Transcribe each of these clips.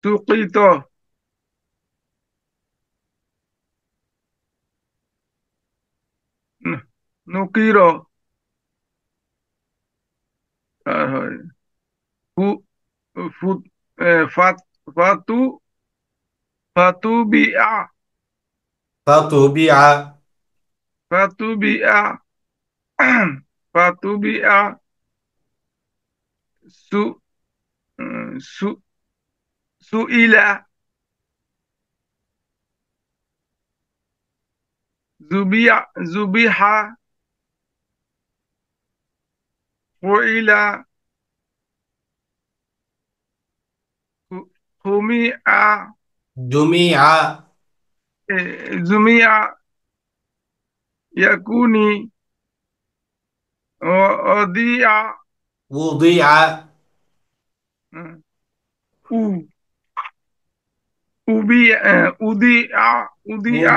সুকিত নুকির আর হয় ফু ফু ফাত ফাতু ফাতু বিআ ফাতুবিআ ফাতু বিআ ফাতু বিআ সু সু সুইলা জুবিয়া জুবিহা ফুইলা হুমিআ জুমিআ জুমিয়া ইয়াকুনি অদিয়া উদিআ উ উবি উদিয়া উদিয়া উদিআ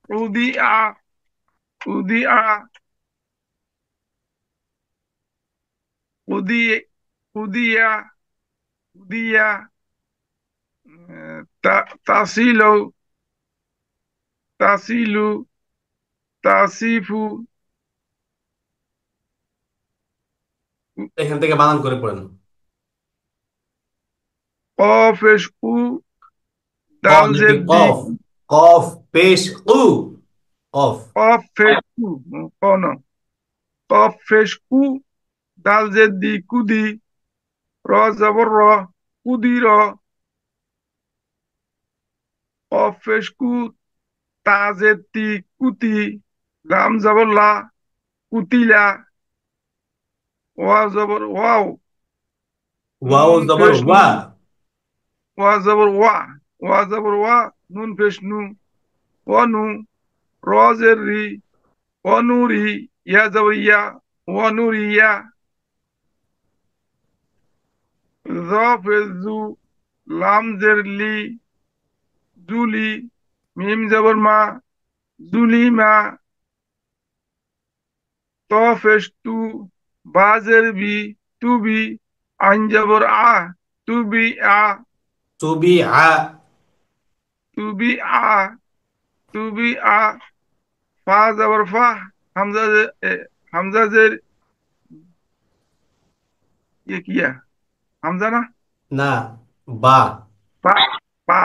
উদিআ উদিয়া উদিয়া উদি উদিয়া উদিয়া তাসিলু তাসিলু তাসিফু এখান থেকে বানান করে পড়েন। কফেশ উ কফ দাল লিখবেন, জেদ্দি কফ কফ পেশ উ কফ। কফেশ উ কন কফেশ উ দাল জেদ্দি কুদি র জবর র কুদির কফেশ কু তাজেতি কুতি লাম জবর লা কুতিলা ওয়া জবর ওয়াও ওয়াও নুন জবর পেশ নু ওয়া। ওয়া জবর ওয়া ওয়া জবর ওয়া নুন পেশ নু ওয়া নু র জের রি ওয়া নুরি ইয়া জবর ইয়া ওয়া নুরিয়া জ পেশ জু লাম জের লি জুলি মিম জবর মা জুলি মা ত পেশ তু বা জের বি টু বি আইন জবর আ টু বি আ তুবিআ টু বি আ টু বি আ ফা জবর ফা হামজা হামজা জের ইয়ে কিয়া হামজা না না বা। পা পা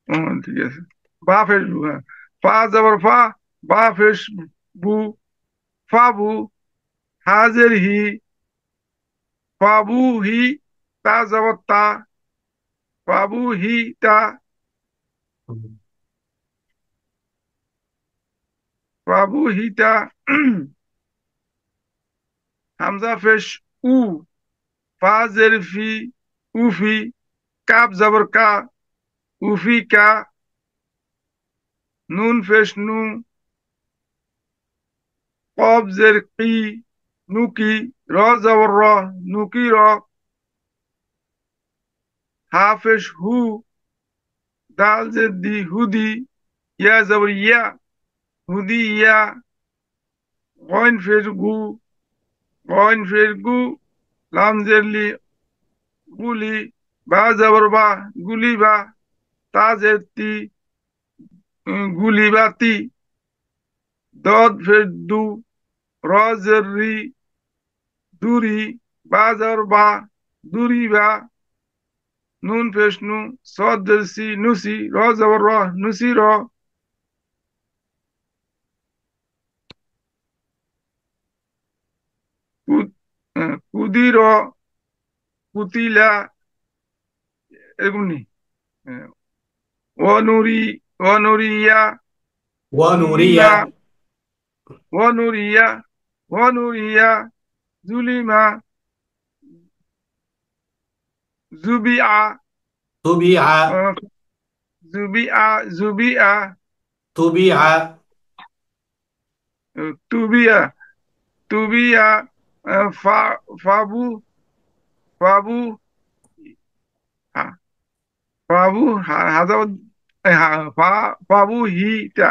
হুম, ঠিক আছে বা ফেস বু হ্যাঁ ফা জবর ফা বা ফেস বু ফা বু হাজের হি ফাবু হি তা জবর তা ফাবু হি তা ফাবু হি তা হামজা ফেস উ ফা জের ফি উফি কাপ জবর কা উফি কা নুন ফেস নু কব জের কি নুকি র জবর র নুকি র হাফেশ হু দাল জের দি হুদি ইয়া জবর ইয়া হুদি ইয়া গইন ফের গু গইন ফের গু লাম জের লি গুলি বা জবর বা গুলি বা তা জের তি গুলি বা তি দদ ফের দু র জের রি দুরি বা জবর বা দুরি বা নুন ফেস নু সদ জের সি নুসি র জবর র নুসি র কুদির কুতিলা এরকম নেই ওয়ানুরি ওয়ানুরিয়া ওয়ানুরিয়া নুরিমা ওয়ানুরিয়া ওয়ানুরিয়া জুলিমা জুবিআ তুবিআ আহ, জুবিআ জুবিআ তুবিআ তুবিয়া তুবিয়া ফাবু ফাবু হা- ফাবু হাজার ফাবু হিটা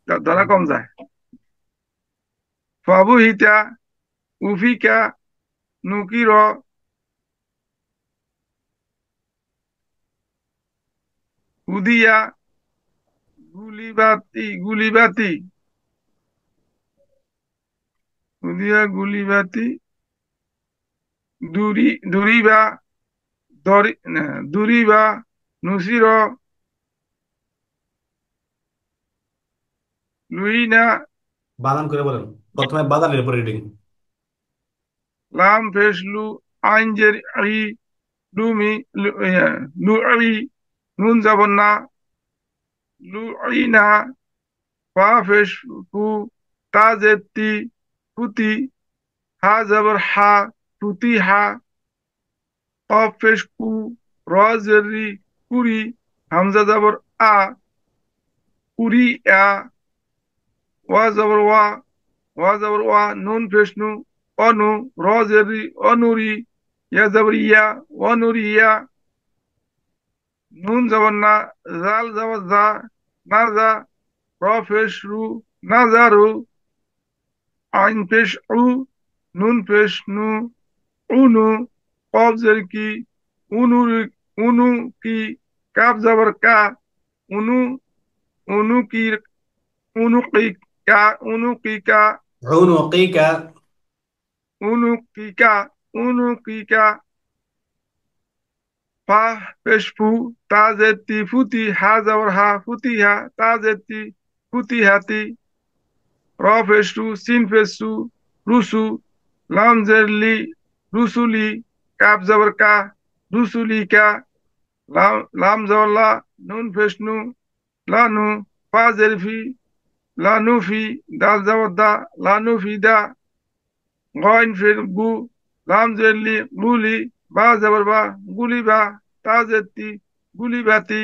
ধরা কম যায় ফাবু হিটা উফিকা নুকির উদিয়া গুলিবাতি গুলিবাতি উদিয়া গুলিবাতি দূরিবা দূরিবা নুসির লুইনা বানান করে বলেন, প্রথমে বাদানের উপর রিডিং। লাম ফেস লু আইনজের ই লুমি লুই নুন যাবন না লুইনা ফা ফেস ফু তাজেতি ফুতি হা যাবর হা ফুতি হা কফ ফেস কু র জেরি কুরি হামজা যাবর আ কুরি আ ওয়া যাবর ওয়া ওয়া যাবর ওয়া নুন ফেস নু অনু র জেরি অনুরি ইয়া যাবর ইয়া অনুরিয়া নুন যাবর না জাল যাবর যা না যা র ফেস রু না যা রু আইন ফেস উ নুন ফেস নু উনু কফ জের কি উনু উনু কি কাপ যাবর কা উনু উনু কি উনু কি কা উনু কি কা عنقك. উনু কি কা উনু কি কা ফা পেশ ফু তা জেতি ফুতি হা যাবর হা ফুতি হা তা জেতি ফুতি হাতি র ফেশ রু সিন ফেশ রু রুসু লাম জের লি রুসুলি কাপ যাবর কা রুসুলি কা লাম যাবর লা নুন ফেশ নু লানু ফা জের ফি লানু ফি দাল যাবর দা লানু ফি দা গইন ফের গু লাম জের লি গুলি বা যাবর বা গুলি বা তা জেতি গুলি বাতি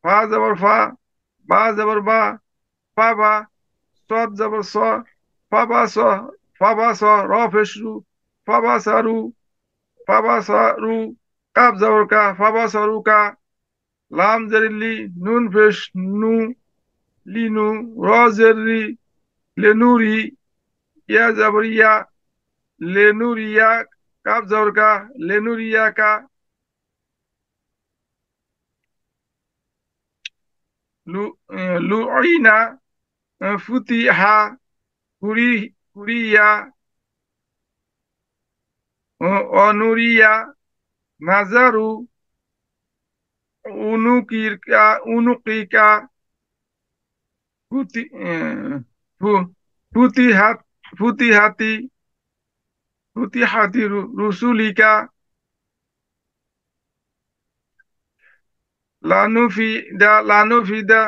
ফা যাবর ফা বা যাবর বা ফা বা সদ যাবর স ফা বা স ফা বা স র ফেশ রু ফা বা সা রু ফা বা সা রু কাপ যাবর কা ফা বা সা রু কা লাম জেরিলি নুন ফেশ নু লিনু র জেরি লেনুরি ইয়া যাবর ইয়া লেনুরিয়া কাপ যাবর কা লেনুরিয়া কা লু লুইনা ফুতি হা কুরি কুরিয়া অনুরিয়া নাজারু উনুকিরকা উনুকিকা ফুতি ফুতি হাত ফুতি হাতি ফুতি হাতি রুসুলিকা লানুফিদা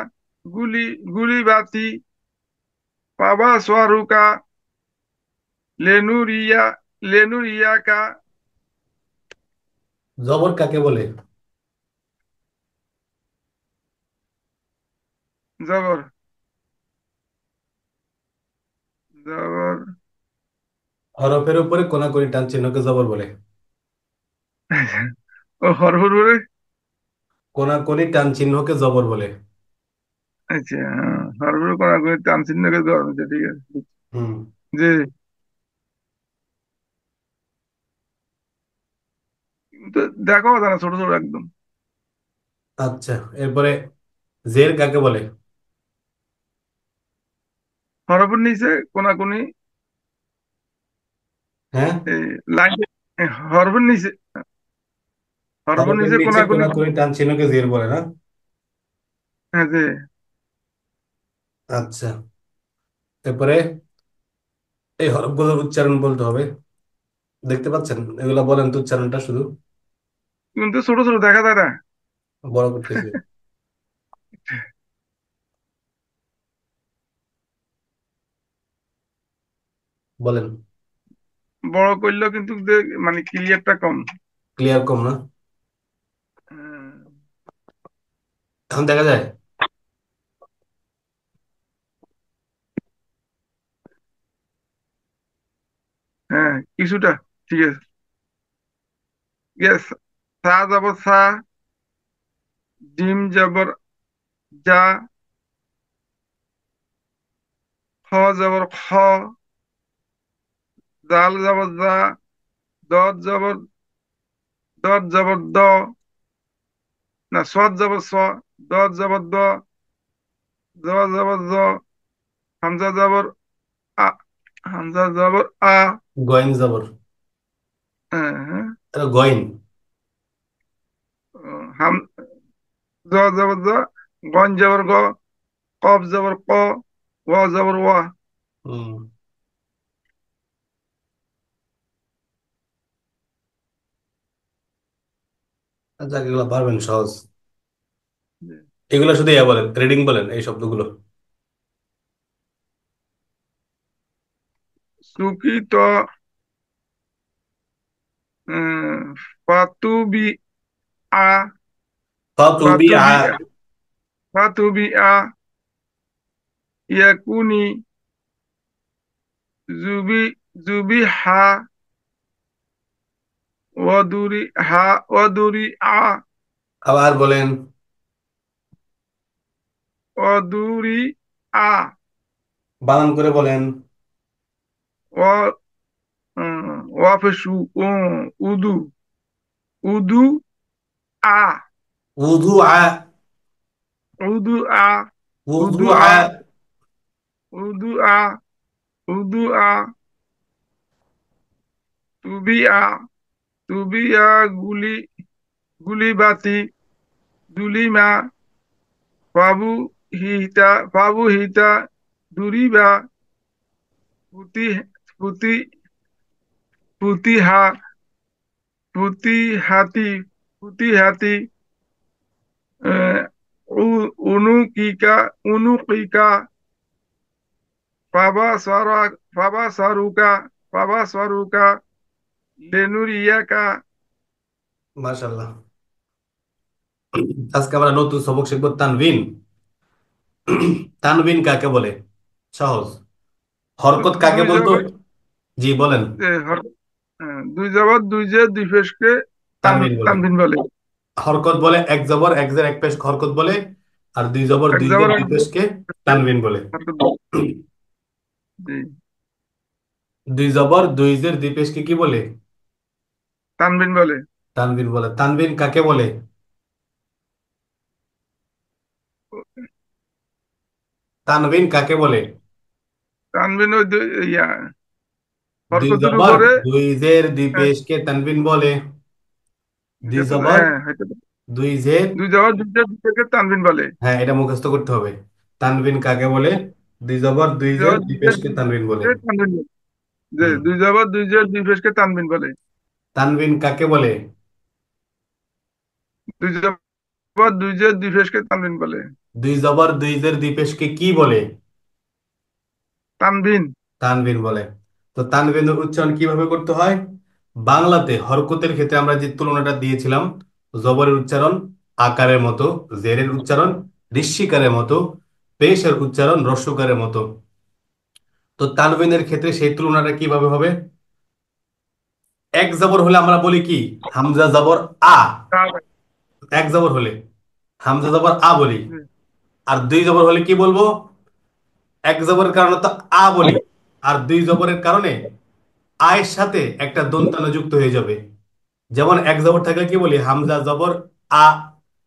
গুলি গুলি বাতি পাবা সোয়ারুকা লেনুরিয়া লেনুরিয়াকা জবর কাকে বলে? জবর জবর হরফের উপরে কোনাকুনি টান চিহ্নকে জবর বলে। ও হরহর কোনাকুনি টান চিহ্নকে জবর বলে। আচ্ছা হরহর করা করে তামসিনকে দেওয়া হচ্ছে ঠিক আছে হুম। যে তো দেখো না ছোট ছোট একদম আচ্ছা, এরপরে জের কাকে বলে? হরফের নিচে কোনাকুনি হ্যাঁ, এই লাইন হরফের নিচে হরফের হরফের নিচে নিচে কোনাকুনি কোনাকুনি টান চিহ্নকে জের বলে না? হ্যাঁ যে আচ্ছা, এরপরে এই হরফগুলোর উচ্চারণ বলতে হবে। দেখতে পাচ্ছেন? এগুলা বলেন তো উচ্চারণটা শুধু। কিন্তু ছোট ছোট দেখা যায় না বড় করতেছি, বলেন। বড় করলেও কিন্তু মানে ক্লিয়ারটা কম ক্লিয়ার কম না? হ্যাঁ এখন দেখা যায়? হ্যাঁ, কিছুটা ঠিক আছে ইয়েস সা যাবর সা জিম যাবর যা খ যাবর খ জাল যাবর যা দত যাবর দ না, সদ জবর স, দদ জবর দ, জ জবর জ, হামজা জবর আ, হামজা জবর আ, গয়েন জবর। হ্যাঁ, এটা গয়েন। হাম, জ জবর জ, গন জবর গ, কফ জবর ক, ওয়া জবর ওয়া। হুম। আচ্ছা, এগুলো পারবেন সহজ। এগুলো শুধু ইয়া বলেন, রিডিং বলেন এই শব্দগুলো। সুকি তো ফাতু বি আ, ফাতুবি ফাতু আ। বি, ফাতু বি আ, ইয়াকুনি, জুবি, জুবি হা, ওয়াদুরি হা, ওয়াদুরি আ, আবার বলেন। ওয়াদুরি আ, বানান করে বলেন। ওয়া, ওয়াফেসু, উদু, উদু আ, উযু আ। উদু আ, উযু উদু আ। আ, উদু আ, উদু আ, তুবি আ, তুবি আ, গুলি, গুলি বাতি, দুলিমা, বাবু হিতা, বাবু হিতা, দুরিবা, পুতি, পুতি, পুতিহা, পুতিহাতি, পুতিহাতি, আহ, উনুকিকা, উনুকিকা, বাবা সারা, বাবা সারুকা, বাবা সারুকা, লেনুরিয়াকা। মাশাআল্লাহ। আজকে আমরা নতুন সবক শিখবো তানভিন। তানভিন কাকে বলে? সহজ। হরকত কাকে দুই বলতো? জবর, জি বলেন। দুই জবর দুই জে দুই ফেসকে তানভিন বলে। তানভিন বলে। হরকত বলে এক জবর এক জের এক পেশ হরকত বলে। আর দুই জবর এক দুই জের জবর দুই এক পেশকে জবর, তানভিন বলে। জি, দুই জবর দুই জের দুই পেশকে কি বলে? তানভিন বলে। তানভিন বলে। তানভিন কাকে বলে? তানভিন কাকে বলে? তানভিন ওই ইয়া, দুই হরকতের জবর উপরে, দুই জের দুই হ্যাঁ, পেশকে তানভিন বলে। দুই এটা তো, জবর হ্যাঁ, হয়তো দুই জের। দুই জবর দুই জে দুই ফেসকে তানভিন বলে। হ্যাঁ, এটা মুখস্থ করতে হবে। তানভিন কাকে বলে? দুই জবর দুই দুই জের জবর দুই দুই জে পেশকে দুই তানভিন বলে। ফেসকে তানভিন বলে। যে হুম। দুই জবর দুই জে দুই ফেসকে তানভিন বলে। তানভিন কাকে বলে? দুই জবর দুই জে দুই ফেসকে তানভিন বলে। দুই জবর দুই জের দুই পেশকে কি বলে? তানভিন। তানভিন বলে। তো তানভিনের উচ্চারণ কিভাবে করতে হয়? বাংলাতে হরকতের ক্ষেত্রে আমরা যে তুলনাটা দিয়েছিলাম, জবরের উচ্চারণ আকারের মতো, জেরের উচ্চারণ ঋস্বীকারের মতো, পেশের উচ্চারণ রস্যকারের মতো। তো তানভিনের ক্ষেত্রে সেই তুলনাটা কিভাবে হবে? এক জবর হলে আমরা বলি কি? হামজা জবর আ। এক জবর হলে হামজা জবর আ বলি। আর দুই জবর হলে কি বলবো? এক জবরের কারণে তো আ বলি। আর দুই জবরের কারণে আয়ের সাথে একটা দন্তানো যুক্ত হয়ে যাবে। যেমন এক জবর থাকলে কি বলি? হামজা জবর আ।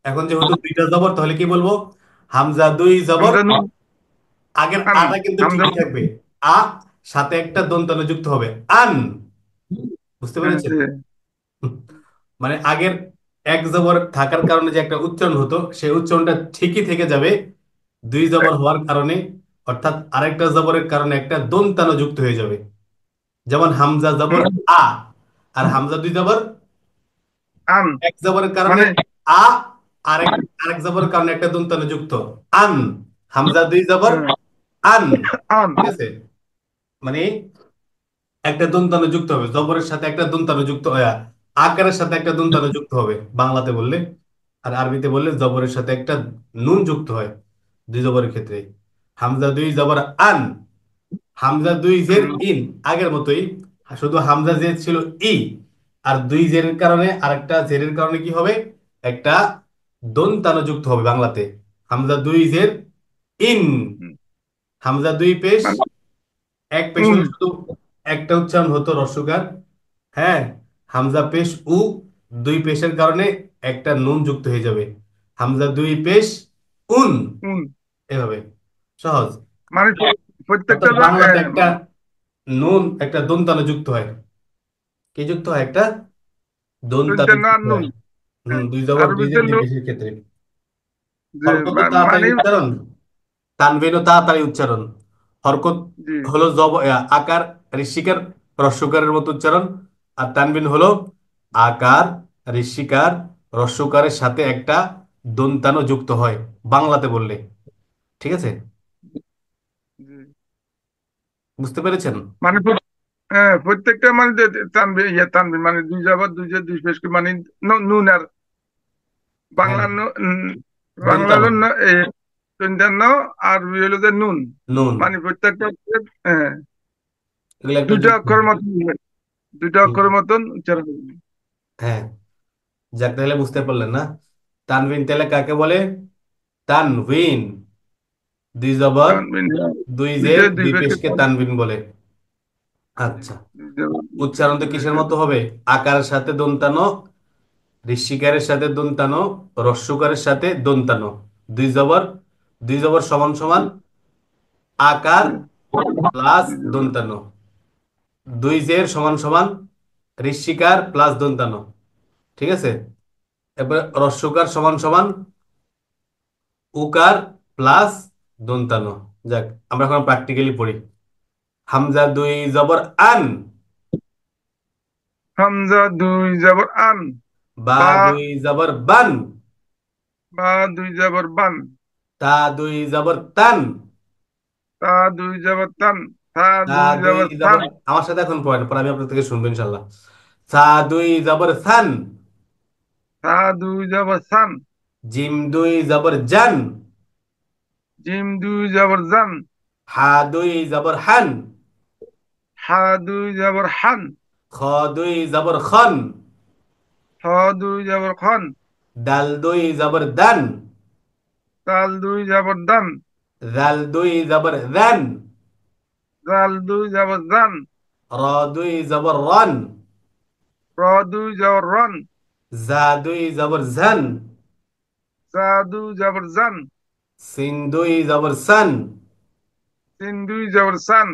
এখন যেহেতু দুইটা জবর, তাহলে কি বলবো? হামজা দুই জবর। হামজা নুন, আগের আন, আটা কিন্তু হামজা, ঠিকই থাকবে। আ সাথে একটা দন্তানো যুক্ত হবে, আন। বুঝতে হ্যাঁ, পেরেছেন? যে, মানে আগের এক জবর থাকার কারণে যে একটা উচ্চারণ হতো, সেই উচ্চারণটা ঠিকই থেকে যাবে। দুই জবর হওয়ার কারণে, অর্থাৎ আরেকটা জবরের কারণে একটা দন্তানো যুক্ত হয়ে যাবে। যেমন হামজা জবর আ, আর হামজা দুই জবর আন, এক জবরের কারণে মানে, আ, আরেক আরেক জবরের কারণে একটা দন্তানো যুক্ত, আন। হামজা দুই জবর হ্যাঁ, আন। আন, ঠিক আছে? মানে একটা দন্তানো যুক্ত হবে, জবরের সাথে একটা দন্তানো যুক্ত আকারের সাথে একটা দন্তানো যুক্ত হবে বাংলাতে বললে। আর আরবিতে বললে জবরের সাথে একটা নুন যুক্ত হয় দুই জবরের ক্ষেত্রে। হামজা দুই জবর আন, হামজা দুই জের হুম, ইন, আগের মতোই। শুধু হামজা জের ছিল ই, আর দুই জেরের কারণে আরেকটা জেরের কারণে কি হবে? একটা দন্তানো যুক্ত হবে বাংলাতে। হামজা দুই জের ইন। হুম, হামজা দুই পেশ মানে, এক পেশ উন, হলে শুধু একটা উচ্চারণ হতো রস্যকার। হ্যাঁ। হামজা পেশ উ, দুই পেশের কারণে একটা নুন যুক্ত হয়ে যাবে। হামজা দুই পেশ উন, উন। এভাবে সহজ। মানে প্রত্যেকটা অর্থাৎ বাংলাতে একটা নুন একটা দন্তানো যুক্ত হয়। কি যুক্ত হয়? একটা দন্তানো দন্তের আর যুক্ত নুন। হয়। হ্যাঁ, দুই জবর দুই আরবিতে জের দুই পেশের ক্ষেত্রে। যে হরকত তাড়াতাড়ি মানে উচ্চারণ, তানভীনও তাড়াতাড়ি উচ্চারণ। হরকত জি হলো আকার, ঋষিকার, রস্যকারের মতো উচ্চারণ। আর তানবিন হলো আকার, ঋষিকার, রস্যকারের সাথে একটা দন্তানো যুক্ত হয় বাংলাতে বললে। ঠিক আছে? জি বুঝতে পেরেছেন? মানে হ্যাঁ, প্রত্যেকটা মানে তানবিন তানবিন মানে দুই জাবার দুই যে দুই পেশ মানে নুন আর হ্যাঁ, বাংলা বাংলা দন্তানো, হলো দন্তের ন, আর হলো যে নুন। নুন, মানে প্রত্যেকটা হ্যাঁ এগুলো একটা দুইটা যুক্ত অক্ষরের হয়। মতন দুইটা হুম, অক্ষরের মতন উচ্চারণ হবে। হ্যাঁ, যাক তাহলে বুঝতে পারলেন না? তানভিন তাহলে কাকে বলে? তানভিন, দুই জবর তানবিন দুই দুই যে জের দুই দুই পেশকে পেশকে তানভিন বলে। আচ্ছা, উচ্চারণ তো কিসের মতো হবে? আকারের সাথে দন্তানো, ঋষিকারের সাথে দন্তানো, রস্যকারের সাথে দন্তানো। দুই জবর দুই জবর সমান সমান আকার প্লাস দন্তানো, দুই জের সমান সমান ঋষিকার প্লাস দন্তানো। ঠিক আছে? এরপরে রস্যকার সমান সমান উকার প্লাস দন্তানো। যাক, আমরা এখন প্র্যাকটিক্যালি পড়ি। হামজা দুই জবর আন, হামজা দুই জবর আন, বা বা দুই জবর বান, বা দুই জবর বান, তা দুই জবর তান, তা দুই জবর তান, থা তা দুই দুই জবর থান, জবর, আমার সাথে এখন পড়েন, পরে আমি আপনার থেকে শুনবো ইনশাল্লাহ। সা দুই জবর সান, থা দুই জবর সান, জিম দুই জবর জান, জিম দুই জবর জান, হা দুই জবর হান, হা দুই জবর হান, খ দুই জবর খন, খ দুই জবর খন, দাল দুই জবর দান, তাল দুই জবর দান, জাল দুই জবর দান, জাল দুই জবর জান, র দুই জবর রন, র দুই জবর রন, জা দুই জবর ঝান, জা দুই জবর জান, সিন দুই জবর সান, তিন দুই জবর সান,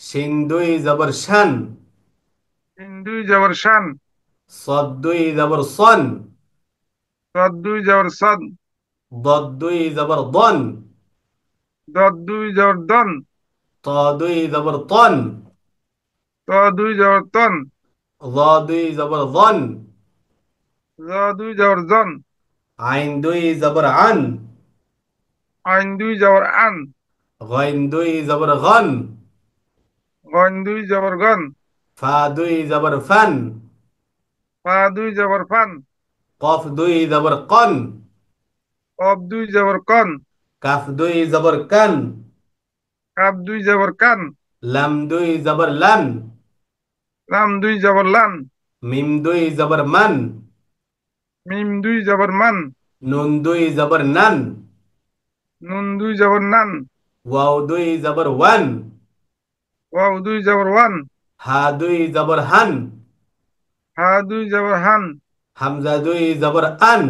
শিন দুই জবর শান, তিন দুই জবর শান, صاد দুই জবর সন, সদ দুই জবর সদ, ضاد দুই জবর দন, দদ দুই জবর দন, ত দুই জবর তন, ত দুই জবর তন, ظ দুই জবর ظن, জ দুই জবর জন, আইন দুই জবর আন, আইন দুই জবর আন, গইন দুই জবর গন, গন দুই জবর গন, ফা দুই জবর ফান, পা দুই জবর ফান, কফ দুই জবর কন, কব দুই জবর কন, কাফ দুই জবর কান, কাপ দুই জবর কান, লাম দুই জবর লান, লাম দুই জবর লান, মিম দুই জবর মান, মিম দুই জবর মান, নুন দুই জবর নান, নুন দুই জবর নান, ওয়াও দুই জবর ওয়ান, ওয়াও দুই জবর ওয়ান, হা দুই জবর হান, হা দুই জবর হান, হামজা দুই জবর আন,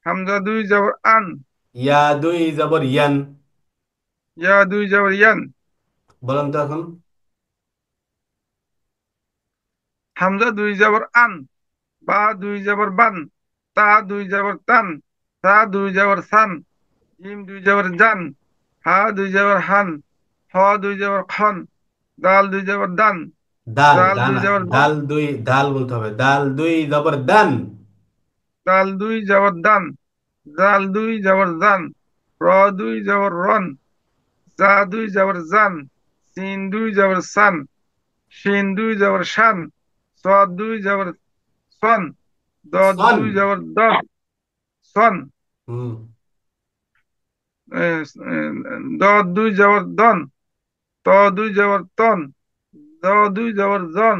হামজা দুই জবর আন, ইয়া দুই জবর ইয়ান। ইয়া দুই জবর ইয়ান, বলেন তো এখন। হামজা দুই জবর আন, বা দুই জবর বান, তা দুই জবর তান, সা দুই জবর সান, জিম দুই জবর জান, হা দুই জবর হান, হ দুই জবর খন, দাল দুই জবর দান, দাল, জাল দুই দানা, জবর দাল দুই, দাল বলতে হবে, দাল দুই জবর দান, দাল দুই জবর দান, জাল দুই জবর জান, র দুই জবর রন, জা দুই জবর জান, সিন দুই জবর সান, শিন দুই জবর শান, সদ দুই জবর সন, দদ সন। দুই জবর দন, সন, হুম, এ, এ, দদ দুই জবর দন, ত দুই জবর তন, দ দুই জবর জন,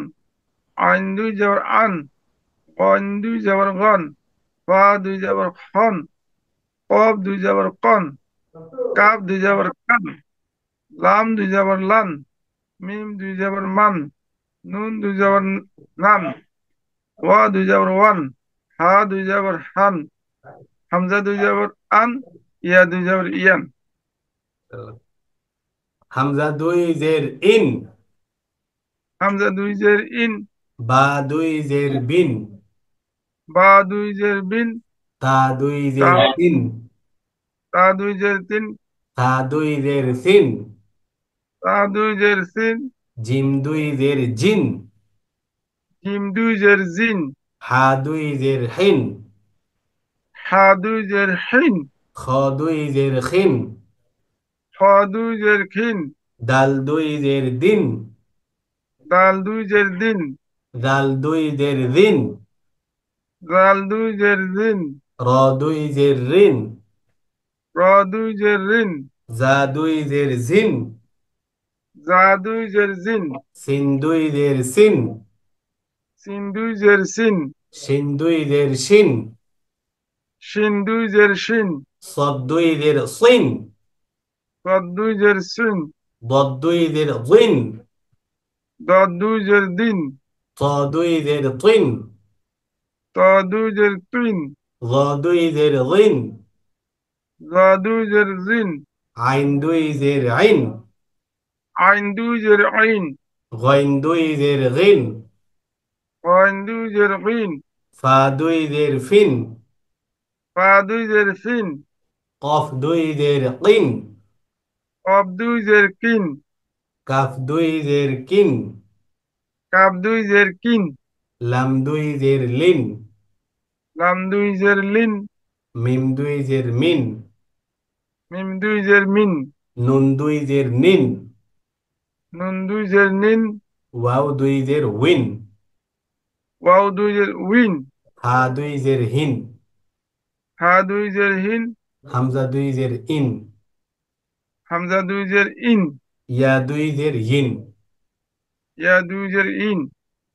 আইন দুই জবর আন, গন দুই জবর গন, ফা দুই জবর খন, কব দুই জবর কন, কাপ দুই জবর কান, লাম দুই জবর লান, মিম দুই জবর মান, নুন দুই জবর নান, ওয়া দুই জবর ওয়ান, হা দুই জবর হান, হামজা দুই জবর আন, ইয়া দুই জবর ইয়ান। হামজা দুই জের ইন, হামজা দুই জের ইন, বা দুই জের বিন, বা দুই জের বিন, তা দুই তা জের তিন, তা দুই জের তিন, তা দুই জের সিন, তা দুই জের সিন, জিম দুই জের জিন, জিম দুই জের জিন, হা দুই জের হিন, হা দুই জের হিন, খ দুই জের খিন, খ দুই জের খিন, দাল দুই জের দিন, দাল দুই জের দিন, দাল দুই জের দিন, দাল দুই জের দিন, র দুই জের রিন, র দুই জের রিন, জা দুই জের জিন, জা দুই জের জিন, সিন দুই জের সিন, সিন দুই জের সিন, শিন দুই জের শিন, শিন দুই জের শিন, সদ দুই জের সিন, কদ দুই জের সিন, ضد দুই জের জিন, দদ দুই জের দিন, ط দুই জের তিন, ত দুই জের তিন, ظ দুই জের জিন, জ দুই জের জিন, আইন দুই জের আইন, আইন দুই জের আইন, গইন দুই জের গিন, কইন দুই জের কিন, ফা দুই জের ফিন, পা দুই জের ফিন, কফ দুই জের কিন, কব দুই জের কিন, কাফ দুই জের কিন, কাপ দুই জের কিন, লাম দুই জের লিন, লাম দুই জের লিন, মিম দুই জের মিন, মিম দুই জের মিন, নুন দুই জের নিন, নুন দুই জের নিন, ওয়াও দুই জের উইন, ওয়াও দুই জের উইন, হা দুই জের হিন, হা দুই জের হিন, হামজা দুই জের ইন, হামজা দুই জের ইন, ইয়া দুই জের ইন। ইয়া দুই জের ইন,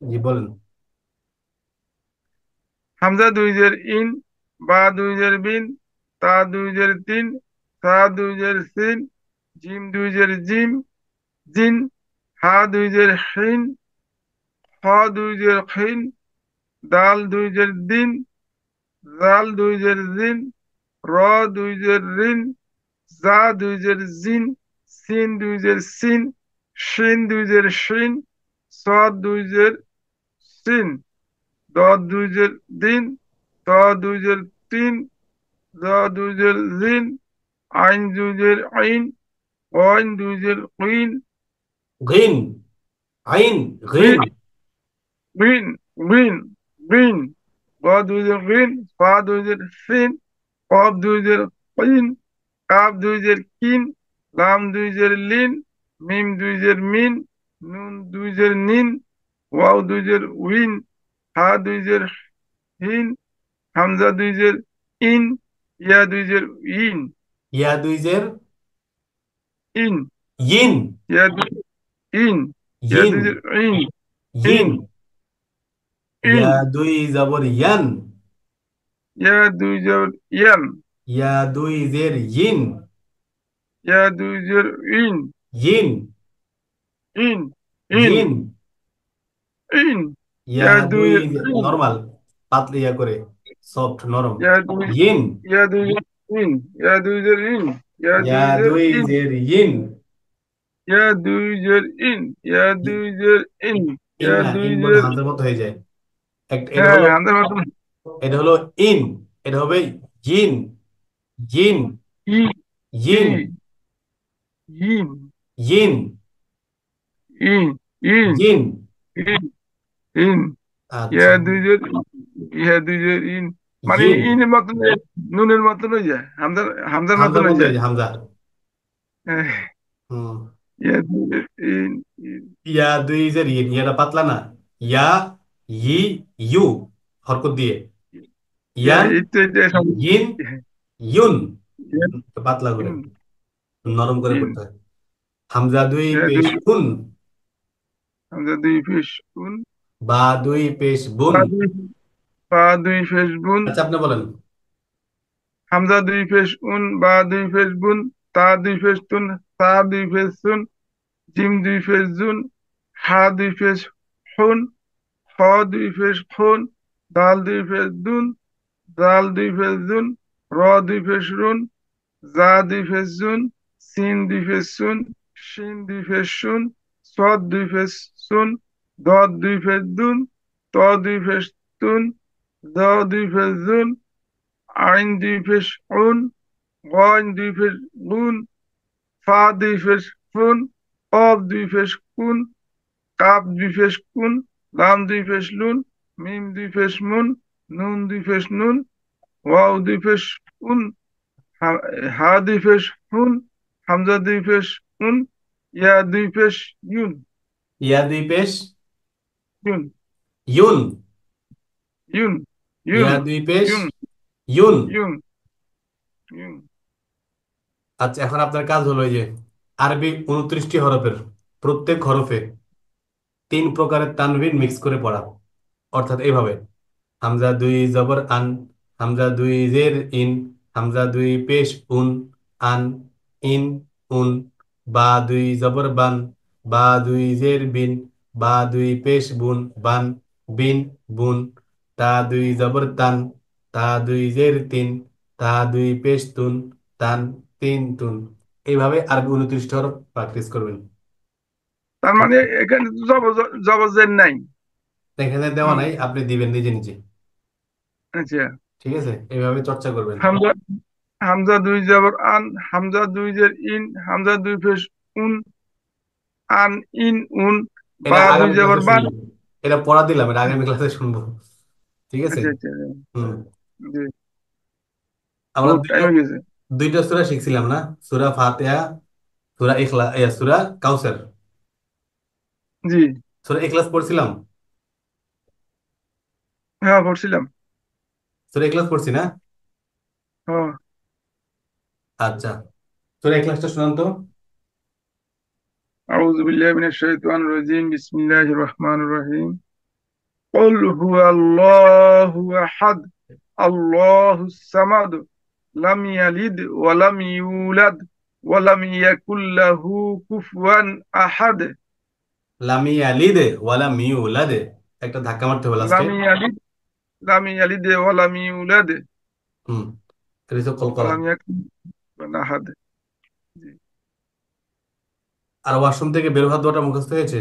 জি বলেন। হামজা দুই জের ইন, বা দুই জের বিন, তা দুই জের তিন, সা দুই জের সিন, জিম দুই জের জিম, জিন, হা দুই জের হিন, খ দুই জের খিন, দাল দুই জের দিন, জাল দুই জের জিন, র দুই জের রিন, জা দুই জের জিন, সিন দুই জের সিন, শিন দুই জের শিন, সদ দুই জের সিন, দ দুই জের দিন, ত দুই জের তিন, জ দুই জের জিন, আইন দুই জের আইন, ওয়াইন দুই জের কুইন, গিন, আইন, গিন, গ্রিন, গ্রিন, গ্রিন, গ্রিন, গ দুই জের গ্রিন, ফা দুই জের ফিন, কফ দুই জের কুইন, কাপ দুই জের কিন, লাম দুই জের লিন, মিম দুই জের মিন, নুন দুই জের নিন, ওয়াও দুই জের উইন, হা দুই জের হিন, হামজা দুই জের ইন, ইয়া দুই জের ইন, ইয়া দুই জের ইন, ইন, ইয়া দুই ইন, ইয়া ইন, দুই জের ইন, ইন, ইন, ইন, ইয়া দুই জবর ইয়ান, ইয়া দুই জের ইয়ান, ইয়া দুই জের ইন, ইয়া দুই জের ইন, ইন, ইন, ইন, ইন, ইন, ইয়া ইয়া দুই দুই জের ইন, নরমাল, পাতলা ইয়া করে, সফট নরম, ইয়া দুই ইন, ইয়া দুই জের ইন, ইয়া দুই জের ইন, ইয়া ইয়া দুই জের দুই ইন, জের ইন, ইয়া দুই জের ইন, ইয়া দুই জের ইন, ইন ইয়া না, দুই ইন বললে জের, হামজার মতো হয়ে যায়। এটা হ্যাঁ হলো, আমাদের মতন, এটা হলো ইন, এটা হবে ইন, ইন, ই, ই, ইন, ইন, ইন, ইন, ইন, ইন। ইন, ইন, ইয়া আচ্ছা, দুই জের, ইয়া দুই জের ইন, মানে ইন, ইনের মতন, নুনের মতন হয়ে যায়, হামজার, হামজার মতন হামজার হয়ে মতো হয়ে যায়। যায় হামজা। হ্যাঁ, হুম। ইয়া দুই জের ইন, ইন, ইয়া দুই জের ইন, ইয়াটা পাতলা না, ইয়া, ই, ইউ, হরকত দিয়ে, ইয়া ইয়ান, এই তো এটা সব, ইন, ইউন, ইয়া, পাতলা করে, ইন, নরম করে ইন, পড়তে হয়। হামজা দুই ইয়া পেশ দুই, কুন, হামজা দুই ফেস উন, বা দুই পেশ বুন। পা দুই, পা দুই ফেস বুন, আচ্ছা আপনি বলেন। হামজা দুই ফেস উন, বা দুই ফেস বুন, তা দুই ফেস তুন, সা দুই ফেস সুন, জিম দুই ফেস জুন, হা দুই ফেস হুন, খ দুই ফেস খুন, দাল দুই ফেস দুন, জাল দুই ফেস জুন, র দুই ফেস রুন, জা দুই ফেস জুন, সিন দুই ফেস সুন, শিন দুই ফেস শুন, সদ দুই ফেস সুন, দদ দুই ফেস দুন, ত দুই ফেস তুন, দ দুই ফেস জুন, আইন দুই ফেস উন, গইন দুই ফেস গুন, ফা দুই ফেস ফুন, অব দুই ফেস কুন, কাপ দুই ফেস কুন, লাম দুই ফেস লুন, মিম দুই ফেস মুন, নুন দুই ফেস নুন, ওয়াও দুই ফেস উন, হা হা দুই ফেস হুন, হামজা দুই ফেস উন, ইয়া দুই ফেস ইউন, ইয়া দুই পেশ ইউন, ইউন। ইউন, ইউন, ইয়া দুই পেশ ইউন, ইউন। Yoon, Yoon. আচ্ছা, এখন আপনার কাজ হলো এই যে আরবি 29টি হরফের প্রত্যেক হরফে 3 প্রকারের তানবিন মিক্স করে পড়া। অর্থাৎ এইভাবে: হামজা দুই জবর আন, হামজা দুই জের ইন, হামজা দুই পেশ উন, আন, ইন, উন, বা দুই জবর বান, বা দুই জের বিন, বা দুই পেশ বুন, বান, বিন, বুন, তা দুই জবর তান, তা দুই জের তিন, তা দুই পেশ তুন, তান, তিন, তুন। এইভাবে আরবি 29 হরফ প্র্যাকটিস করবেন। তার ঠিক মানে আছে? এখানে তো জবরজের নাই। এখানে দেওয়া হুম, নাই, আপনি দিবেন নিজে নিজে। আচ্ছা। ঠিক আছে, এইভাবে চর্চা করবেন। হামজা হামজা দুই জবর আন, হামজা দুই জের ইন, হামজা দুই ফেস উন, আন, ইন, উন, এটা বা দুই আগামী জবর ক্লাসে বান। শুনবো। এটা পড়া দিলাম, এটা আগামী ক্লাসে শুনবো। ঠিক আছে। আচ্ছা, আচ্ছা, হুম। জি, আমরা বহুত টাইম দুইটা হয়ে গেছে। দুইটা সূরা শিখছিলাম না? সূরা ফাতিহা, সূরা সূরা কাউসার। জি, সূরা ইখলাস পড়ছিলাম। হ্যাঁ পড়ছিলাম। সূরা ইখলাস পড়ছি না? হ্যাঁ। আচ্ছা, সূরা ইখলাসটা শুনান তো। আউযু বিল্লাহি মিনাশ শাইতানির রাজিম, বিসমিল্লাহির রহমানির রহিম। কুল হুয়াল্লাহু আহাদ, আল্লাহুস সামাদ, লাম ইয়ালিদ ওয়া লাম ইউলাদ ওয়া লাম ইয়াকুল লাহু কুফুয়ান আহাদ। লাম ইয়ালিদ ওয়া লাম ইউলাদ। একটা ধাক্কা মারতে হবে লাস্টে। লাম ইয়ালিদ লাম ইয়ালিদ ওয়া লাম ইউলাদ হুম। এটা হচ্ছে ওয়া কলকলা। লাম ইয়াকুল কুফুয়ান আহাদ। জি, আর ওয়াশরুম থেকে বের হওয়ার দোয়াটা মুখস্থ হয়েছে?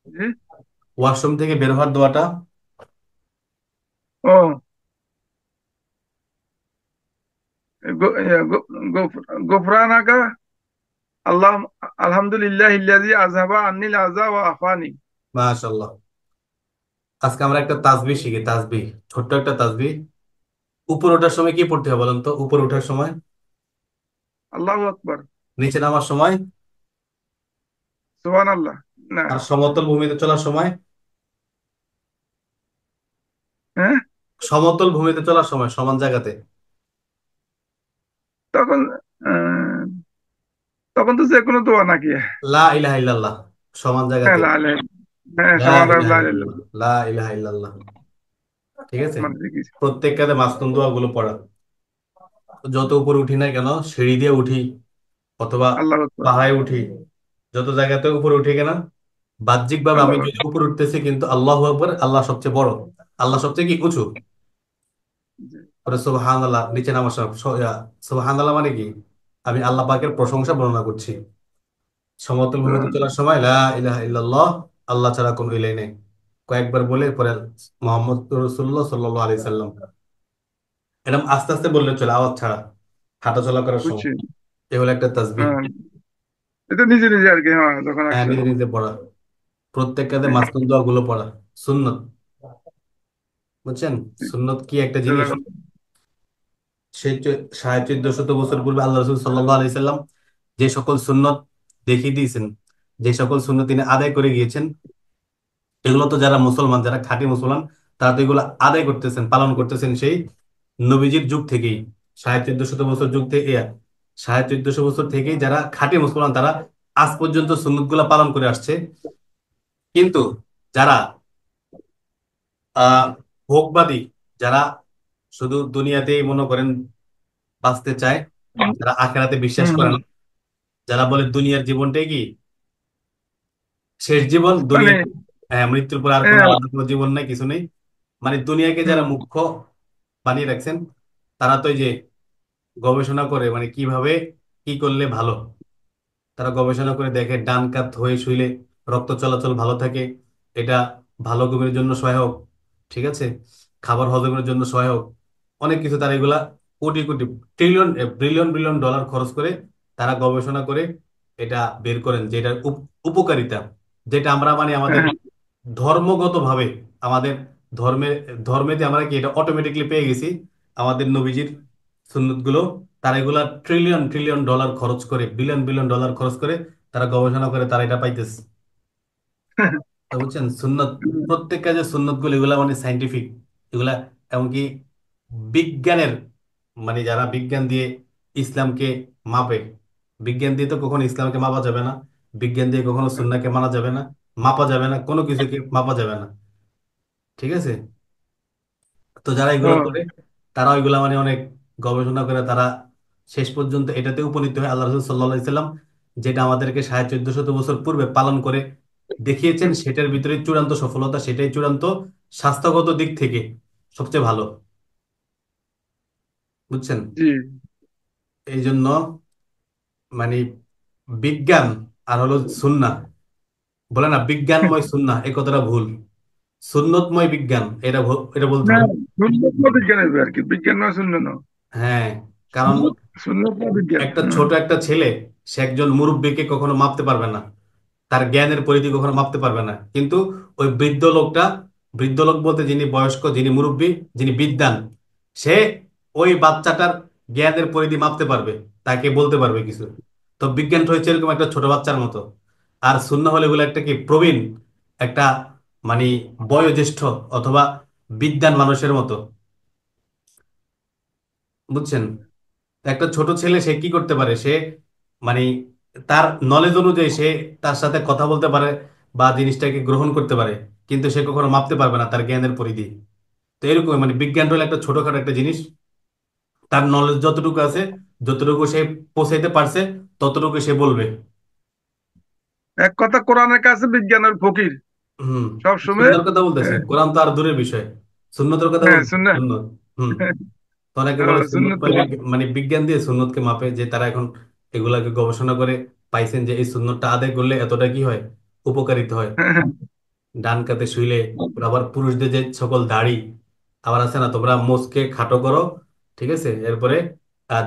জি। ওয়াশরুম থেকে বের হওয়ার দোয়াটা। ও, গোফরানাকা আল্লাহ, আলহামদুলিল্লাহ ইল্লাযী আযহাবা আন্নিল আযা ওয়া আফানি। মাশাআল্লাহ। আজকে আমরা একটা তাসবিহ শিখি, তাসবিহ। ছোট্ট একটা তাসবিহ। উপর ওঠার সময় কি পড়তে হবে বলেন তো? উপর ওঠার সময়, আল্লাহু আকবার, নিচে নামার সময়, সুবহানাল্লাহ। না, আর সমতল ভূমিতে চলার সময়। হ্যাঁ, সমতল ভূমিতে চলার সময়, সমান জায়গাতে। তখন আহ, তখন তো যে কোনো দোয়া নাকি? লা ইলাহা ইল্লাল্লাহ, সমান হ্যাঁ, জায়গাতে। লা লা, হ্যাঁ, লা সমান ইলাহা লা ইল্লাল্লাহ, লা ইলাহা ইল্লাল্লাহ। ঠিক আছে। মানে দেখিস। প্রত্যেক কাজে মাসনুন দোয়া গুলো পড়া। যত উপরে উঠি না কেন, সিঁড়ি দিয়ে উঠি অথবা আল্লাহ আকবার, পাহাড়ে উঠি, যত জায়গাতে উপরে উঠি কেন, বাহ্যিক ভাবে আল্লাহ আমি যদি আকবার। উপরে উঠতেছি, কিন্তু আল্লাহু আকবার, আল্লাহ সবচেয়ে বড়, আল্লাহ সবচেয়ে কি উঁচু। জি, পরে সুবহানাল্লাহ, নিচে নামার সময় সুবহানাল্লাহ মানে কি? আমি আল্লাহ পাকের প্রশংসা বর্ণনা করছি। সমতল ভূমিতে চলার সময় লা ইলাহা ইল্লাল্লাহ, আল্লাহ ছাড়া কোনো ইলাই নেই, কয়েকবার বলে পরে মোহাম্মদ রাসূলুল্লাহ সাল্লাল্লাহু আলাইহি সাল্লাম, এরকম আস্তে আস্তে বললে চলে, আওয়াজ ছাড়া, হাঁটা চলা করার সময়। বুঝছি। এ হলো একটা তাসবিহ। হ্যাঁ, এটা নিজে নিজে আর কি, হ্যাঁ, যখন হ্যাঁ, আসছে। নিজে নিজে পড়া। প্রত্যেক কাজে জি, মাসনুন দোয়া গুলো পড়া, সুন্নত। বুঝছেন? জি, সুন্নত কি একটা জিনিস? জাযাকাল্লাহ। সেই 1450 বছর পূর্বে আল্লাহ রসুল সাল্লাল্লাহু আলাইহি সাল্লাম যে সকল সুন্নত দেখিয়ে দিয়েছেন, যে সকল সুন্নত তিনি আদায় করে গিয়েছেন, এগুলো তো যারা মুসলমান, যারা খাঁটি মুসলমান, তারা তো এগুলো আদায় করতেছেন, পালন করতেছেন সেই নবীজির যুগ থেকেই। 1450 বছর যুগ থেকে, 1450 বছর থেকেই যারা খাঁটি মুসলমান, তারা আজ পর্যন্ত সুন্নত গুলা পালন করে আসছে। কিন্তু যারা আহ ভোগবাদী, যারা শুধু দুনিয়াতেই মনে করেন বাঁচতে চায়, যারা আখেরাতে বিশ্বাস হুম, করে হুম। না, যারা বলে দুনিয়ার জীবনটাই কি শেষ জীবন, মানে, দুনিয়া, হ্যাঁ, মৃত্যুর পর আর কোনো হ্যাঁ, আলাদা কোনো জীবন নাই, কিছু নেই, মানে দুনিয়াকে যারা হুম, মুখ্য বানিয়ে রাখছেন, তারা তো এই যে গবেষণা করে মানে কিভাবে কি করলে ভালো, তারা গবেষণা করে দেখে ডান কাত হয়ে শুইলে রক্ত চলাচল ভালো থাকে, এটা ভালো ঘুমের জন্য সহায়ক, ঠিক আছে, খাবার হজমের জন্য সহায়ক, অনেক কিছু তারা এগুলা crore crore trillion billion billion dollar খরচ করে তারা গবেষণা করে এটা বের করেন যে এটার উপকারিতা, যেটা আমরা মানে আমাদের হ্যাঁ, ধর্মগতভাবে আমাদের ধর্মে ধর্মেতে আমরা কি এটা অটোমেটিকলি পেয়ে গেছি, আমাদের নবীজির সুন্নত গুলো, তারা এগুলা ট্রিলিয়ন ট্রিলিয়ন ডলার খরচ করে বিলিয়ন বিলিয়ন ডলার খরচ করে তারা গবেষণা করে তারা এটা পাইতেছে। হ্যাঁ, তো বুঝছেন সুন্নত, প্রত্যেক কাজে সুন্নত গুলো এগুলা মানে সাইন্টিফিক, এগুলা এমনকি বিজ্ঞানের মানে যারা বিজ্ঞান দিয়ে ইসলামকে মাপে, বিজ্ঞান দিয়ে তো কখনো ইসলামকে মাপা যাবে না, বিজ্ঞান দিয়ে কখনো সুন্নাহকে মানা যাবে না, মাপা যাবে না, কোনো কিছুকে মাপা যাবে না, ঠিক আছে। তো যারা এগুলো হ্যাঁ, করে তারা ওইগুলা মানে অনেক গবেষণা করে তারা শেষ পর্যন্ত এটাতে উপনীত হয় আল্লাহ রসুল সাল্লাহ সাল্লাম যেটা আমাদেরকে 1450 বছর পূর্বে পালন করে দেখিয়েছেন, সেটার ভিতরে চূড়ান্ত সফলতা, সেটাই চূড়ান্ত স্বাস্থ্যগত দিক থেকে সবচেয়ে ভালো, বুঝছেন। জি। এই জন্য মানে বিজ্ঞান আর হলো সুন্নাহ, বলে না বিজ্ঞানময় সুন্নাহ, এই কথাটা ভুল, সুন্নতময় বিজ্ঞান এটা এটা বলতে না, হবে। সুন্নত না বিজ্ঞান হবে আর কি, বিজ্ঞান না শূন্য না। হ্যাঁ, কারণ সুন্নত, সুন্নত না বিজ্ঞান। একটা ছোট একটা ছেলে সে একজন মুরব্বিকে কখনো মাপতে পারবে না, তার জ্ঞানের পরিধি কখনো মাপতে পারবে না, কিন্তু ওই বৃদ্ধ লোকটা, বৃদ্ধ লোক বলতে যিনি বয়স্ক, যিনি মুরব্বি, যিনি বিদ্বান, সে ওই বাচ্চাটার জ্ঞানের পরিধি মাপতে পারবে, তাকে বলতে পারবে কিছু। তো বিজ্ঞানটা হচ্ছে এরকম একটা ছোট বাচ্চার মতো, আর শূন্য হলে এগুলো একটা কি প্রবীণ একটা মানে বয়োজ্যেষ্ঠ অথবা বিদ্বান মানুষের মতো, বুঝছেন। একটা ছোট ছেলে সে কি করতে পারে, সে মানে তার নলেজ অনুযায়ী সে তার সাথে কথা বলতে পারে বা জিনিসটাকে গ্রহণ করতে পারে, কিন্তু সে কখনো মাপতে পারবে না তার জ্ঞানের পরিধি। তো এরকম মানে বিজ্ঞান হলো একটা ছোটখাটো একটা জিনিস, তার নলেজ যতটুকু আছে, যতটুকু সে পৌঁছাইতে পারছে ততটুকু সে বলবে। এক কথা, কোরআনের কাছে বিজ্ঞানের ফকির হম। সব সময়। সুন্দর কথা বলতেছি, কোরআন তো আর দূরের বিষয়, সুন্নতের কথা হ্যাঁ, বলতেছি, শুননা। সুন্নত। হম। তো অনেকে বলে সুন্নত সুন্নত। মানে বিজ্ঞান দিয়ে সুন্নতকে মাপে, যে তারা এখন এগুলাকে গবেষণা করে পাইছেন যে এই সুন্নতটা আদায় করলে এতটা কি হয়, উপকারিত হয়। ডান কাতে শুইলে, আবার পুরুষদের যে সকল দাড়ি আবার আছে না, তোমরা মোচকে খাটো করো, ঠিক আছে, এরপরে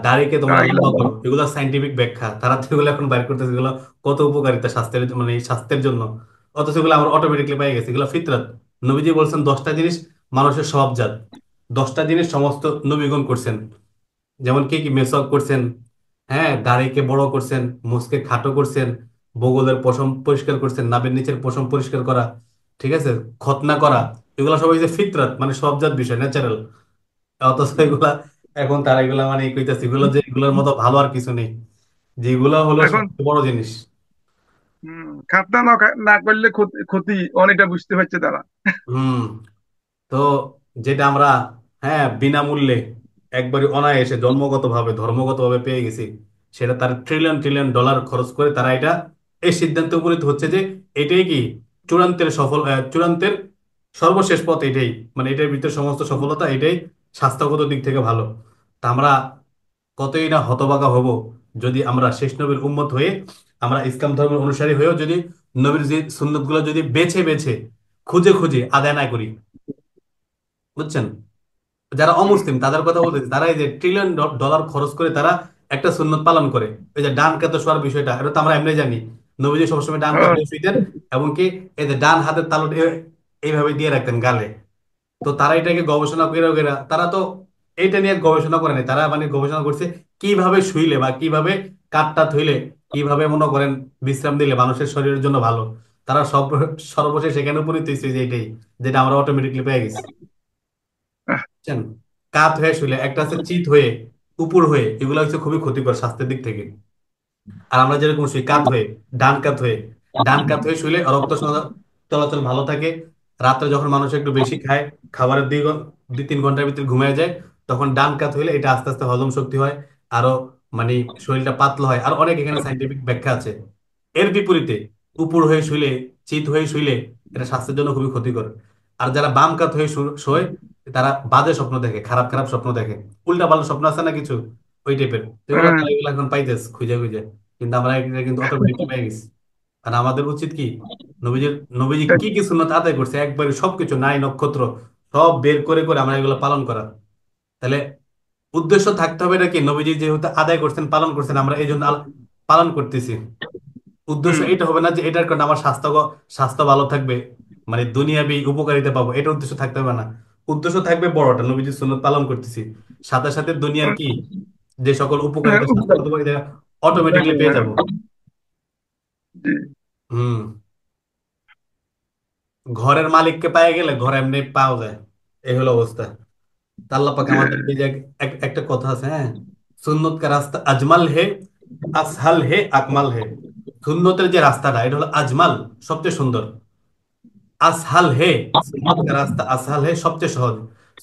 দাড়িকে তোমরা লম্বা করো, এগুলো সাইন্টিফিক ব্যাখ্যা, তারা তো এগুলো এখন বাইর করতেছে, এগুলো কত উপকারিতা স্বাস্থ্যের মানে এই স্বাস্থ্যের জন্য, অথচ এগুলো আমরা অটোমেটিকলি পেয়ে গেছি, এগুলো ফিতরাত। নবীজি বলছেন 10টা জিনিস মানুষের স্বভাবজাত, 10টা জিনিস সমস্ত নবীগণ করছেন, যেমন কি কি মেসওয়াক করছেন, হ্যাঁ দাড়িকে বড় করছেন, মুখকে খাটো করছেন, বগলের পশম পরিষ্কার করছেন, নাভির নিচের পশম পরিষ্কার করা, ঠিক আছে, খতনা করা, এগুলা সবাই যে ফিতরাত মানে সবজাত বিষয়, ন্যাচারাল। অথচ এগুলা এখন তারা এগুলা মানে কইতাছে এগুলো যে এগুলোর মতো ভালো আর কিছু নেই, যেগুলো হলো এখন সবচেয়ে বড় জিনিস। খাতনা না না করলে ক্ষতি ক্ষতি অনেকটা বুঝতে পারছে তারা। হুম। তো যেটা আমরা হ্যাঁ বিনামূল্যে একবারে অনায়াসে জন্মগতভাবে ধর্মগতভাবে পেয়ে গেছি, সেটা তার ট্রিলিয়ন ট্রিলিয়ন ডলার খরচ করে তারা এটা এই সিদ্ধান্তে উপনীত হচ্ছে যে এটাই কি চূড়ান্তের চূড়ান্তের সর্বশেষ পথ এটাই, মানে এটার ভিতরে সমস্ত সফলতা এটাই, স্বাস্থ্যগত দিক থেকে ভালো। তা আমরা কতই না হতভাগা হব যদি আমরা শেষ নবীর উম্মত হয়ে, আমরা ইসলাম ধর্মের অনুসারী হয়েও যদি নবীর যে সুন্নত গুলো যদি বেছে বেছে খুঁজে খুঁজে আদায় না করি, বুঝছেন। যারা অমুসলিম তাদের কথা বলতেছি, তারা এই যে ট্রিলিয়ন ডলার খরচ করে তারা একটা সুন্নত পালন করে, এই যে ডান কাতে শোয়ার বিষয়টা, এটা তো আমরা এমনি জানি, নবীজি সবসময় ডান কাতে শুইতেন, এবং কি এই যে ডান হাতের তালুটা এইভাবে দিয়ে রাখতেন গালে। তো তারা এটাকে গবেষণা করে করে তারা তো এটা নিয়ে গবেষণা করে নাই, তারা মানে গবেষণা করছে কিভাবে শুইলে বা কিভাবে কাঠটা থইলে, কিভাবে মনে করেন বিশ্রাম দিলে মানুষের শরীরের জন্য ভালো, তারা সর্বশেষ সেখানে উপনীত হয়েছে যে এটাই, যেটা আমরা অটোমেটিকলি পেয়ে গেছি, বুঝছেন। কাত হয়ে শুলে একটা আছে চিত হয়ে, উপর হয়ে, এগুলো হচ্ছে খুবই ক্ষতিকর স্বাস্থ্যের দিক থেকে। আর আমরা যেরকম শুই কাত হয়ে, ডান কাত হয়ে, ডান কাত হয়ে শুলে রক্ত চলাচল ভালো থাকে, রাত্রে যখন মানুষ একটু বেশি খায়, খাবারের 2-3 ঘন্টার ভিতরে ঘুমিয়ে যায়, তখন ডান কাত হইলে এটা আস্তে আস্তে হজম শক্তি হয়, আরো মানে শরীরটা পাতলা হয়, আর অনেক এখানে সাইন্টিফিক ব্যাখ্যা আছে। এর বিপরীতে উপর হয়ে শুইলে, চিত হয়ে শুইলে এটা স্বাস্থ্যের জন্য খুবই ক্ষতিকর। আর যারা বাম কাত হয়ে শোয়, তারা বাজে স্বপ্ন দেখে, খারাপ খারাপ স্বপ্ন দেখে, উল্টা পাল্টা স্বপ্ন আছে না কিছু, ওই টাইপের। তো এগুলো হ্যাঁ, তারা এগুলো এখন পাইতেছে খুঁজে খুঁজে, কিন্তু আমরা এগুলো কিন্তু অটোমেটিকলি পেয়ে গেছি। আর আমাদের উচিত কি, নবীজির, নবীজি কি কি সুন্নাত আদায় করছে একবারে সবকিছু নাই নক্ষত্র সব বের করে করে আমরা এগুলো পালন করা। তাহলে উদ্দেশ্য থাকতে হবে এটা কি, নবীজি যেহেতু আদায় করছেন পালন করছেন আমরা এই জন্য পালন করতেছি। উদ্দেশ্য হুম, এটা হবে না যে এটার কারণে আমার স্বাস্থ্য ভালো থাকবে, মানে দুনিয়াবি উপকারিতা পাবো, এটা উদ্দেশ্য থাকতে হবে না। উদ্দেশ্য থাকবে বড়টা, নবীজির সুন্নাত পালন করতেছি, সাথে সাথে দুনিয়ার কি যে সকল হ্যাঁ, উপকারিতা, স্বাস্থ্য উপকারিতা অটোমেটিকলি পেয়ে যাব। জি, হুম। ঘরের মালিককে পায়ে গেলে ঘর এমনি পাওয়া যায়, এই হলো অবস্থা। তা আল্লাহ পাক জি, আমাদেরকে যে একটা কথা আছে, হ্যাঁ, সুন্নত কা রাস্তা আজমাল হে, আসহাল হে, আকমাল হে। সুন্নতের যে রাস্তাটা এটা হলো আজমাল, সবচেয়ে সুন্দর। আসহাল হে, সুন্নত কা রাস্তা আসহাল হে, সবচেয়ে সহজ।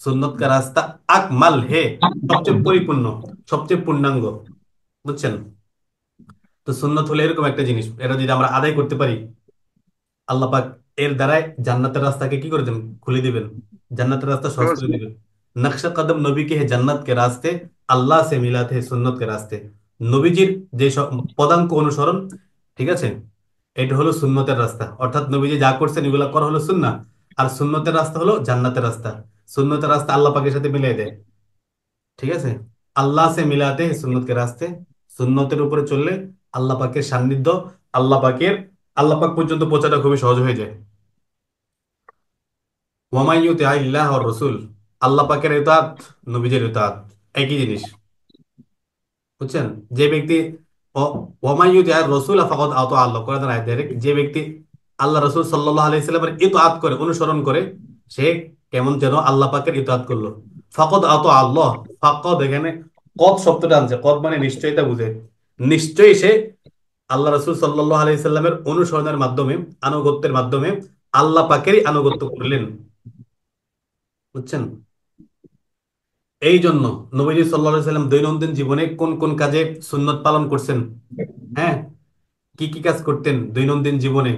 সুন্নত কা রাস্তা আকমাল হে, সবচেয়ে পরিপূর্ণ, সবচেয়ে পূর্ণাঙ্গ। বুঝছেন? তো সুন্নত হলো এরকম একটা জিনিস, এটা যদি আমরা আদায় করতে পারি, আল্লাহ পাক এর দ্বারাই জান্নাতের রাস্তাকে কি করে দেন, খুলে দিবেন, জান্নাতের রাস্তা সহজ সহজ করে করে। দিবেন। নকশা কদম নবী কে হে জান্নাত কে রাস্তে, আল্লাহ সে মিলাতে হে সুন্নত কে রাস্তে। নবীজির যে সব পদাঙ্ক অনুসরণ, ঠিক আছে, এটা হলো সুন্নতের রাস্তা, অর্থাৎ নবীজি যা করছেন এগুলো করা হলো সুন্নাহ। আর সুন্নতের রাস্তা হলো জান্নাতের রাস্তা। সুন্নতের রাস্তা আল্লাহ পাকের সাথে মিলিয়ে দেয়, ঠিক আছে। আল্লাহ সে মিলাতে হে সুন্নত কে রাস্তে, সুন্নতের উপরে চললে আল্লাহ পাকের সান্নিধ্য, আল্লাহ পাকের, আল্লাহ পাক পর্যন্ত পৌঁছাটা খুবই সহজ হয়ে যায়। ওয়ামাইয়ুতি আল্লাহ ওর রসুল, আল্লাহ পাকের ইতাআত, নবীজের ইতাআত, একই জিনিস। বুঝছেন? যে ব্যক্তি ওয়ামাইয়ুতি আর রসুল ফাকাদ আতা আল্লাহ, কোরআনের আয়াত ডাইরেক্ট, যে ব্যক্তি আল্লাহ রসুল সাল্লাল্লাহু আলাইহি সাল্লামের ইতাআত করে, অনুসরণ করে, সে কেমন যেন আল্লাহ পাকের ইতাআত করলো। ফাকাদ আতা আল্লাহ, ফাকাদ এখানে কদ শব্দটা আনছে, কদ মানে নিশ্চয়তা বুঝে, নিশ্চয়ই সে আল্লাহ রসুল সাল্লাল্লাহু আলাইহি সাল্লামের অনুসরণের মাধ্যমে, আনুগত্যের মাধ্যমে আল্লাহ পাকেরই আনুগত্য করলেন। বুঝছেন? এই জন্য নবীজি সাল্লাল্লাহু আলাইহি সাল্লাম দৈনন্দিন জীবনে কোন কোন কাজে সুন্নত পালন করছেন, হ্যাঁ, কি কি কাজ করতেন দৈনন্দিন জীবনে,